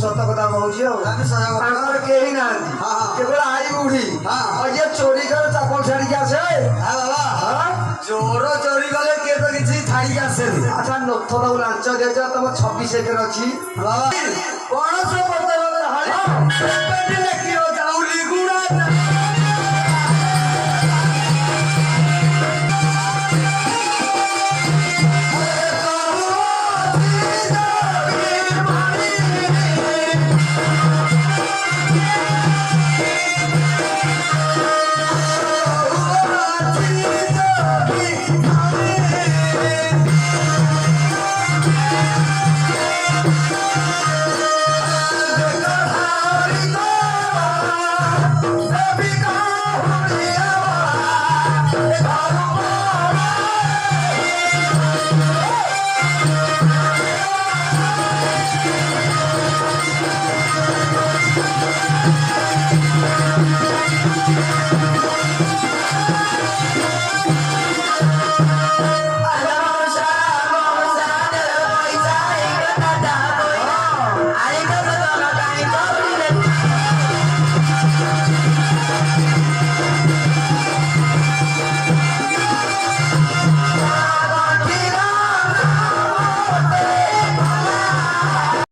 ସତ କଥା କହୁଛି ଆଉ ତାଙ୍କର କେହି ନାହାନ୍ତି କେବଳ ଆଈ ବୁଢୀ ଯିଏ ଚୋରି କରେ ଚାପଲ ଛାଡିକି ଆସେ ଚୋର ଚୋରି କଲେ କିଏ ତ କିଛି ଛାଡିକି ଆସେନି। ଆଚ୍ଛା ନଥ ତାକୁ ଲାଞ୍ଚ ଦିଆଯାଉ ତମ 26 ଏକର ଅଛି କଣ ସେ ପତ୍ର ଲେଖିବ ଚାଉଲି ଗୁଡା